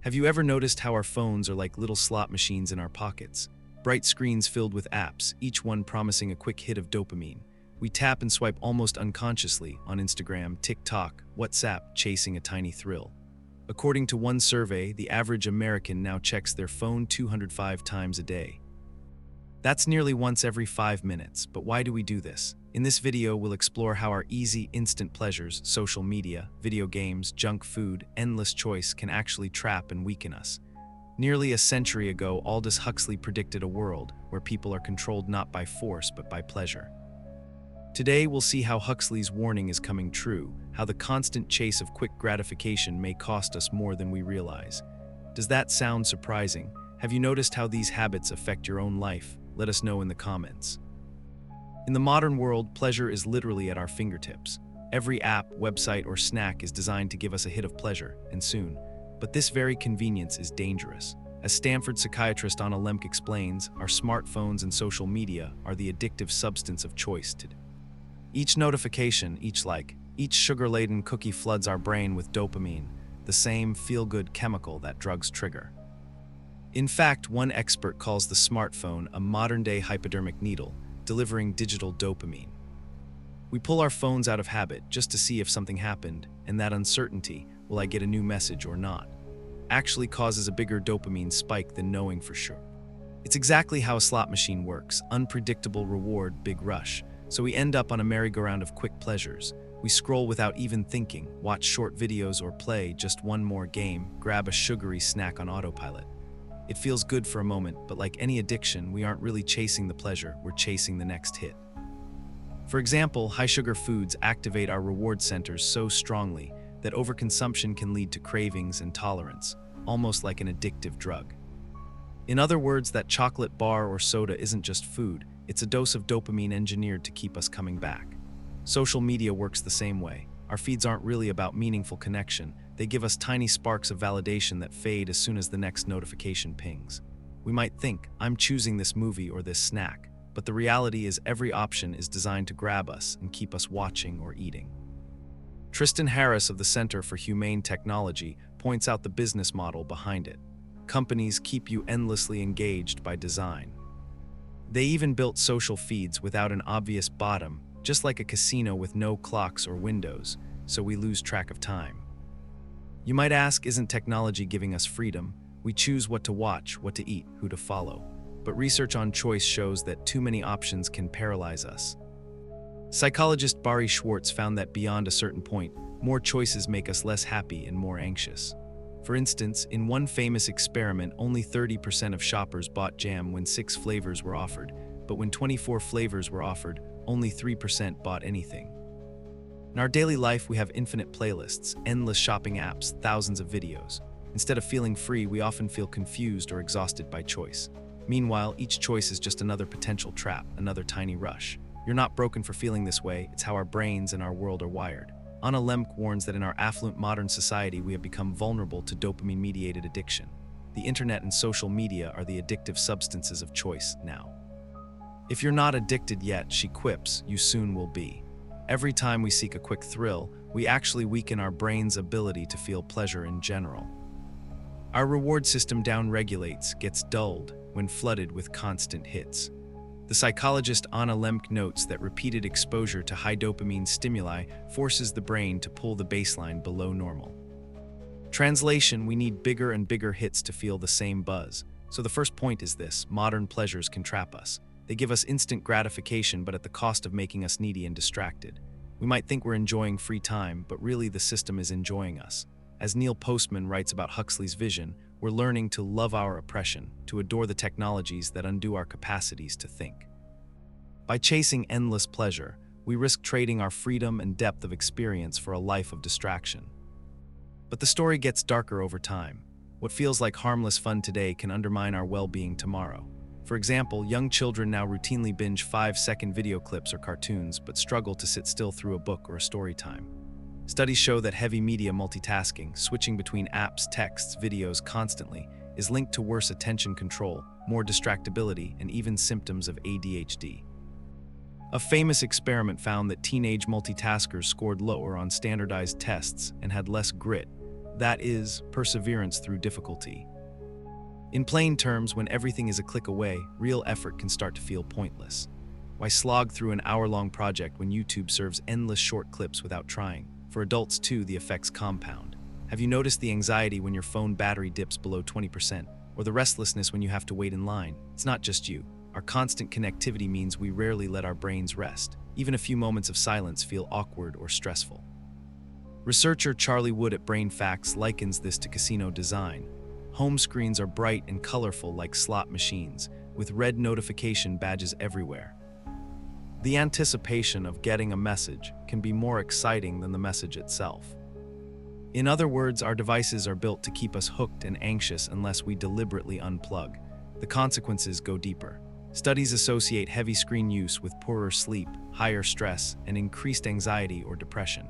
Have you ever noticed how our phones are like little slot machines in our pockets? Bright screens filled with apps, each one promising a quick hit of dopamine. We tap and swipe almost unconsciously on Instagram, TikTok, WhatsApp, chasing a tiny thrill. According to one survey, the average American now checks their phone 205 times a day. That's nearly once every 5 minutes, but why do we do this? In this video, we'll explore how our easy, instant pleasures, social media, video games, junk food, endless choice can actually trap and weaken us. Nearly a century ago, Aldous Huxley predicted a world where people are controlled not by force but by pleasure. Today, we'll see how Huxley's warning is coming true, how the constant chase of quick gratification may cost us more than we realize. Does that sound surprising? Have you noticed how these habits affect your own life? Let us know in the comments. In the modern world, pleasure is literally at our fingertips. Every app, website, or snack is designed to give us a hit of pleasure, and soon. But this very convenience is dangerous. As Stanford psychiatrist Anna Lembke explains, our smartphones and social media are the addictive substance of choice today. Each notification, each like, each sugar-laden cookie floods our brain with dopamine, the same feel-good chemical that drugs trigger. In fact, one expert calls the smartphone a modern-day hypodermic needle, delivering digital dopamine. We pull our phones out of habit just to see if something happened, and that uncertainty, will I get a new message or not, actually causes a bigger dopamine spike than knowing for sure. It's exactly how a slot machine works, unpredictable reward, big rush. So we end up on a merry-go-round of quick pleasures. We scroll without even thinking, watch short videos or play just one more game, grab a sugary snack on autopilot. It feels good for a moment, but like any addiction, we aren't really chasing the pleasure, we're chasing the next hit. For example, high-sugar foods activate our reward centers so strongly that overconsumption can lead to cravings and tolerance, almost like an addictive drug. In other words, that chocolate bar or soda isn't just food, it's a dose of dopamine engineered to keep us coming back. Social media works the same way. Our feeds aren't really about meaningful connection. They give us tiny sparks of validation that fade as soon as the next notification pings. We might think, I'm choosing this movie or this snack, but the reality is every option is designed to grab us and keep us watching or eating. Tristan Harris of the Center for Humane Technology points out the business model behind it. Companies keep you endlessly engaged by design. They even built social feeds without an obvious bottom, just like a casino with no clocks or windows, so we lose track of time. You might ask, isn't technology giving us freedom? We choose what to watch, what to eat, who to follow. But research on choice shows that too many options can paralyze us. Psychologist Barry Schwartz found that beyond a certain point, more choices make us less happy and more anxious. For instance, in one famous experiment, only 30% of shoppers bought jam when 6 flavors were offered, but when 24 flavors were offered, only 3% bought anything. In our daily life, we have infinite playlists, endless shopping apps, thousands of videos. Instead of feeling free, we often feel confused or exhausted by choice. Meanwhile, each choice is just another potential trap, another tiny rush. You're not broken for feeling this way, it's how our brains and our world are wired. Anna Lembke warns that in our affluent modern society, we have become vulnerable to dopamine-mediated addiction. The internet and social media are the addictive substances of choice now. If you're not addicted yet, she quips, you soon will be. Every time we seek a quick thrill, we actually weaken our brain's ability to feel pleasure in general. Our reward system downregulates, gets dulled, when flooded with constant hits. The psychologist Anna Lembke notes that repeated exposure to high dopamine stimuli forces the brain to pull the baseline below normal. Translation: we need bigger and bigger hits to feel the same buzz. So the first point is this: modern pleasures can trap us. They give us instant gratification, but at the cost of making us needy and distracted. We might think we're enjoying free time, but really the system is enjoying us. As Neil Postman writes about Huxley's vision, we're learning to love our oppression, to adore the technologies that undo our capacities to think. By chasing endless pleasure, we risk trading our freedom and depth of experience for a life of distraction. But the story gets darker over time. What feels like harmless fun today can undermine our well-being tomorrow. For example, young children now routinely binge 5-second video clips or cartoons, but struggle to sit still through a book or a story time. Studies show that heavy media multitasking, switching between apps, texts, videos constantly, is linked to worse attention control, more distractibility, and even symptoms of ADHD. A famous experiment found that teenage multitaskers scored lower on standardized tests and had less grit, That is, perseverance through difficulty. In plain terms, when everything is a click away, real effort can start to feel pointless. Why slog through an hour-long project when YouTube serves endless short clips without trying? For adults too, the effects compound. Have you noticed the anxiety when your phone battery dips below 20%? Or the restlessness when you have to wait in line? It's not just you. Our constant connectivity means we rarely let our brains rest. Even a few moments of silence feel awkward or stressful. Researcher Charlie Wood at Brain Facts likens this to casino design. Home screens are bright and colorful like slot machines, with red notification badges everywhere. The anticipation of getting a message can be more exciting than the message itself. In other words, our devices are built to keep us hooked and anxious unless we deliberately unplug. The consequences go deeper. Studies associate heavy screen use with poorer sleep, higher stress, and increased anxiety or depression.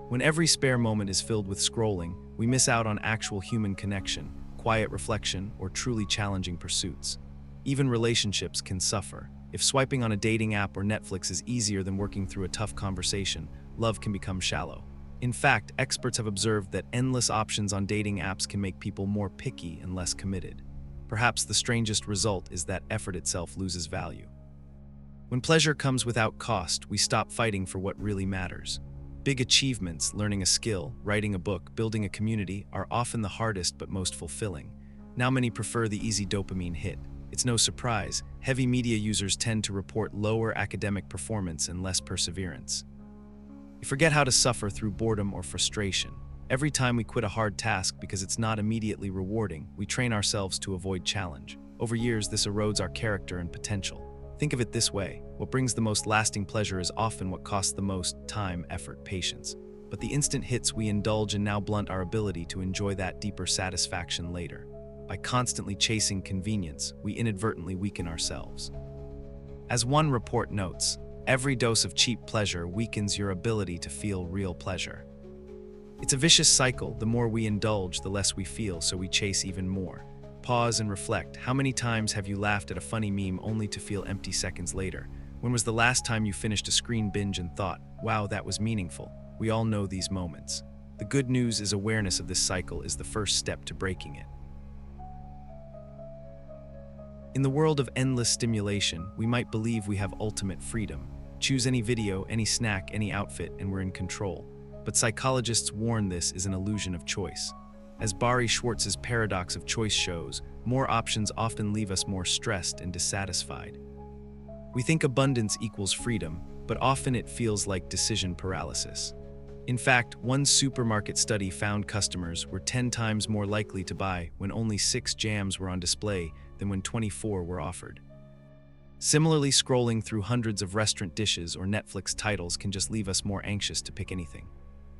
When every spare moment is filled with scrolling, we miss out on actual human connection, quiet reflection, or truly challenging pursuits. Even relationships can suffer. If swiping on a dating app or Netflix is easier than working through a tough conversation, love can become shallow. In fact, experts have observed that endless options on dating apps can make people more picky and less committed. Perhaps the strangest result is that effort itself loses value. When pleasure comes without cost, we stop fighting for what really matters. Big achievements, learning a skill, writing a book, building a community, are often the hardest but most fulfilling. Now many prefer the easy dopamine hit. It's no surprise, heavy media users tend to report lower academic performance and less perseverance. We forget how to suffer through boredom or frustration. Every time we quit a hard task because it's not immediately rewarding, we train ourselves to avoid challenge. Over years, this erodes our character and potential. Think of it this way: what brings the most lasting pleasure is often what costs the most time, effort, patience. But the instant hits we indulge in now blunt our ability to enjoy that deeper satisfaction later. By constantly chasing convenience, we inadvertently weaken ourselves. As one report notes, every dose of cheap pleasure weakens your ability to feel real pleasure. It's a vicious cycle. The more we indulge, the less we feel, so we chase even more. Pause and reflect. How many times have you laughed at a funny meme only to feel empty seconds later? When was the last time you finished a screen binge and thought, wow, that was meaningful? We all know these moments. The good news is awareness of this cycle is the first step to breaking it. In the world of endless stimulation, we might believe we have ultimate freedom. Choose any video, any snack, any outfit, and we're in control. But psychologists warn this is an illusion of choice. As Barry Schwartz's paradox of choice shows, more options often leave us more stressed and dissatisfied. We think abundance equals freedom, but often it feels like decision paralysis. In fact, one supermarket study found customers were 10 times more likely to buy when only 6 jams were on display than when 24 were offered. Similarly, scrolling through hundreds of restaurant dishes or Netflix titles can just leave us more anxious to pick anything.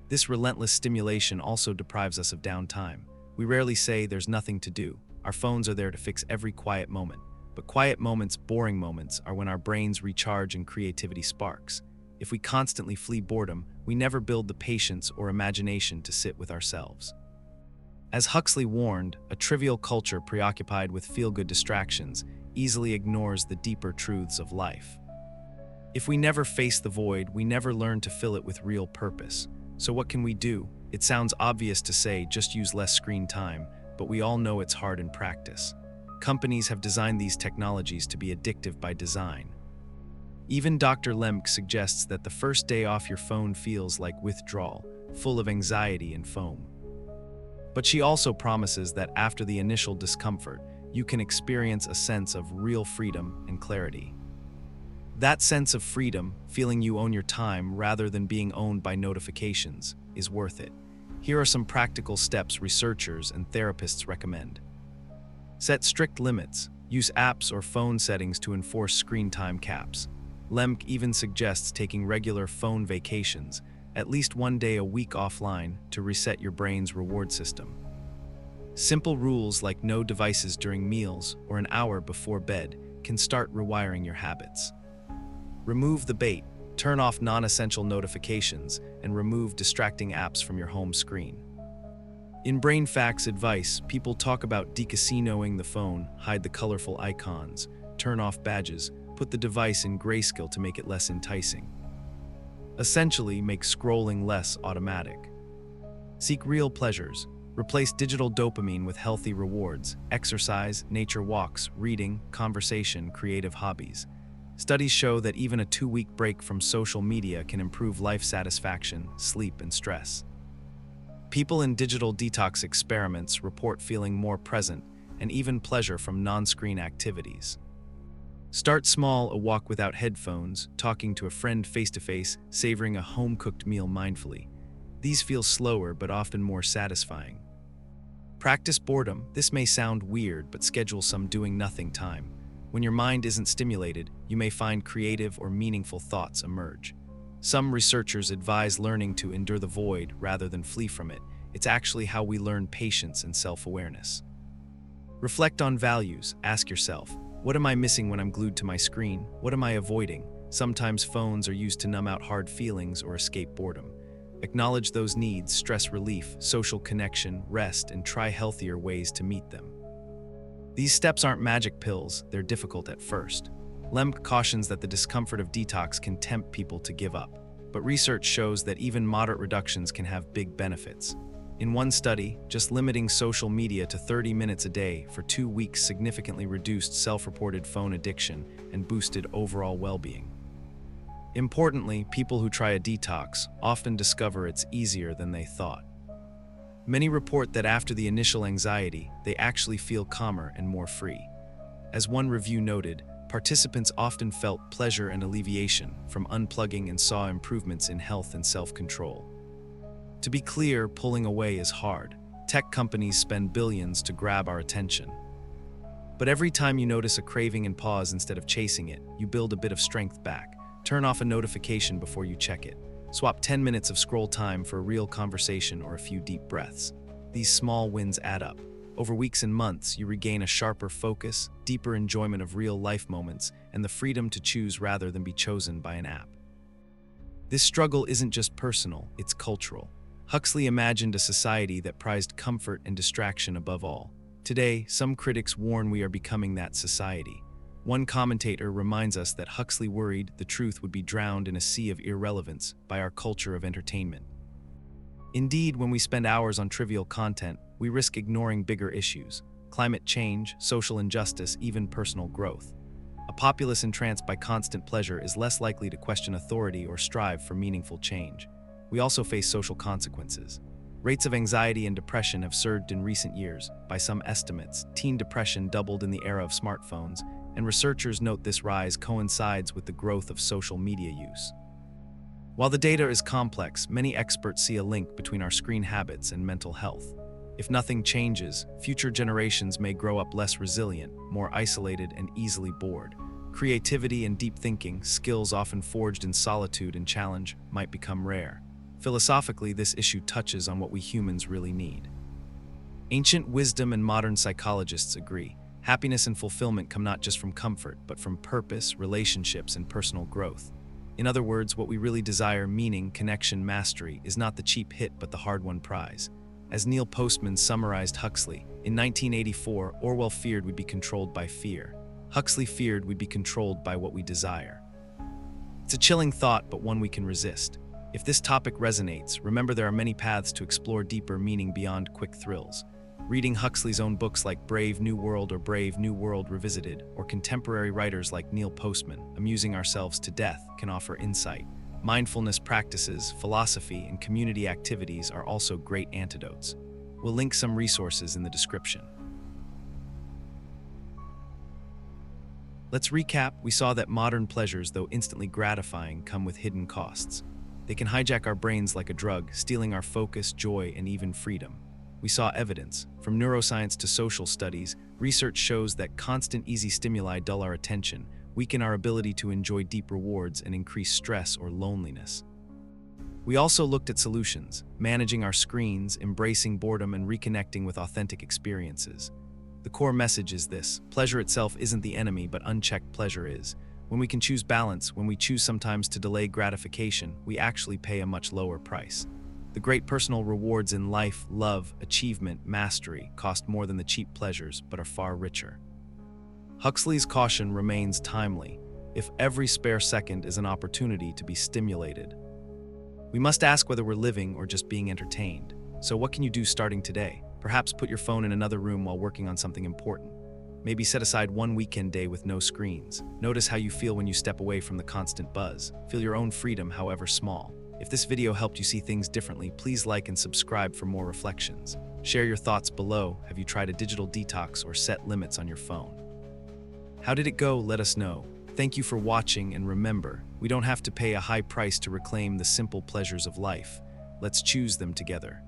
This relentless stimulation also deprives us of downtime. We rarely say there's nothing to do. Our phones are there to fix every quiet moment. But quiet moments, boring moments, are when our brains recharge and creativity sparks. If we constantly flee boredom, we never build the patience or imagination to sit with ourselves. As Huxley warned, a trivial culture preoccupied with feel-good distractions easily ignores the deeper truths of life. If we never face the void, we never learn to fill it with real purpose. So what can we do? It sounds obvious to say just use less screen time, but we all know it's hard in practice. Companies have designed these technologies to be addictive by design. Even Dr. Lemke suggests that the first day off your phone feels like withdrawal, full of anxiety and foam. But she also promises that after the initial discomfort, you can experience a sense of real freedom and clarity. That sense of freedom, feeling you own your time rather than being owned by notifications, is worth it. Here are some practical steps researchers and therapists recommend. Set strict limits. Use apps or phone settings to enforce screen time caps. Lemke even suggests taking regular phone vacations, at least one day a week offline, to reset your brain's reward system. Simple rules like no devices during meals or an hour before bed can start rewiring your habits. Remove the bait, turn off non-essential notifications, and remove distracting apps from your home screen. In Brain Facts advice, people talk about decasinoing the phone, hide the colorful icons, turn off badges, put the device in grayscale to make it less enticing. Essentially, make scrolling less automatic. Seek real pleasures. Replace digital dopamine with healthy rewards: exercise, nature walks, reading, conversation, creative hobbies. Studies show that even a 2-week break from social media can improve life satisfaction, sleep, and stress. People in digital detox experiments report feeling more present and even pleasure from non-screen activities. Start small: a walk without headphones, talking to a friend face-to-face, savoring a home-cooked meal mindfully. These feel slower but often more satisfying. Practice boredom. This may sound weird, but schedule some doing nothing time. When your mind isn't stimulated, you may find creative or meaningful thoughts emerge. Some researchers advise learning to endure the void rather than flee from it. It's actually how we learn patience and self-awareness. Reflect on values. Ask yourself, what am I missing when I'm glued to my screen? What am I avoiding? Sometimes phones are used to numb out hard feelings or escape boredom. Acknowledge those needs: stress relief, social connection, rest, and try healthier ways to meet them. These steps aren't magic pills, they're difficult at first. Lemke cautions that the discomfort of detox can tempt people to give up, but research shows that even moderate reductions can have big benefits. In one study, just limiting social media to 30 minutes a day for 2 weeks significantly reduced self-reported phone addiction and boosted overall well-being. Importantly, people who try a detox often discover it's easier than they thought. Many report that after the initial anxiety, they actually feel calmer and more free. As one review noted, participants often felt pleasure and alleviation from unplugging and saw improvements in health and self-control. To be clear, pulling away is hard. Tech companies spend billions to grab our attention. But every time you notice a craving and pause instead of chasing it, you build a bit of strength back. Turn off a notification before you check it. Swap 10 minutes of scroll time for a real conversation or a few deep breaths. These small wins add up. Over weeks and months, you regain a sharper focus, deeper enjoyment of real-life moments, and the freedom to choose rather than be chosen by an app. This struggle isn't just personal, it's cultural. Huxley imagined a society that prized comfort and distraction above all. Today, some critics warn we are becoming that society. One commentator reminds us that Huxley worried the truth would be drowned in a sea of irrelevance by our culture of entertainment. Indeed, when we spend hours on trivial content, we risk ignoring bigger issues: climate change, social injustice, even personal growth. A populace entranced by constant pleasure is less likely to question authority or strive for meaningful change. We also face social consequences. Rates of anxiety and depression have surged in recent years. By some estimates, teen depression doubled in the era of smartphones, and researchers note this rise coincides with the growth of social media use. While the data is complex, many experts see a link between our screen habits and mental health. If nothing changes, future generations may grow up less resilient, more isolated, and easily bored. Creativity and deep thinking, skills often forged in solitude and challenge, might become rare. Philosophically, this issue touches on what we humans really need. Ancient wisdom and modern psychologists agree. Happiness and fulfillment come not just from comfort, but from purpose, relationships, and personal growth. In other words, what we really desire, meaning, connection, mastery, is not the cheap hit but the hard-won prize. As Neil Postman summarized Huxley, in 1984, Orwell feared we'd be controlled by fear. Huxley feared we'd be controlled by what we desire. It's a chilling thought, but one we can resist. If this topic resonates, remember there are many paths to explore deeper meaning beyond quick thrills. Reading Huxley's own books like Brave New World or Brave New World Revisited, or contemporary writers like Neil Postman, Amusing Ourselves to Death, can offer insight. Mindfulness practices, philosophy, and community activities are also great antidotes. We'll link some resources in the description. Let's recap. We saw that modern pleasures, though instantly gratifying, come with hidden costs. They can hijack our brains like a drug, stealing our focus, joy, and even freedom. We saw evidence. From neuroscience to social studies, research shows that constant easy stimuli dull our attention, weaken our ability to enjoy deep rewards, and increase stress or loneliness. We also looked at solutions: managing our screens, embracing boredom, and reconnecting with authentic experiences. The core message is this: pleasure itself isn't the enemy, but unchecked pleasure is. When we can choose balance, when we choose sometimes to delay gratification, we actually pay a much lower price. The great personal rewards in life, love, achievement, mastery, cost more than the cheap pleasures, but are far richer. Huxley's caution remains timely. If every spare second is an opportunity to be stimulated, we must ask whether we're living or just being entertained. So what can you do starting today? Perhaps put your phone in another room while working on something important. Maybe set aside one weekend day with no screens. Notice how you feel when you step away from the constant buzz. Feel your own freedom, however small. If this video helped you see things differently, please like and subscribe for more reflections. Share your thoughts below. Have you tried a digital detox or set limits on your phone? How did it go? Let us know. Thank you for watching, and remember, we don't have to pay a high price to reclaim the simple pleasures of life. Let's choose them together.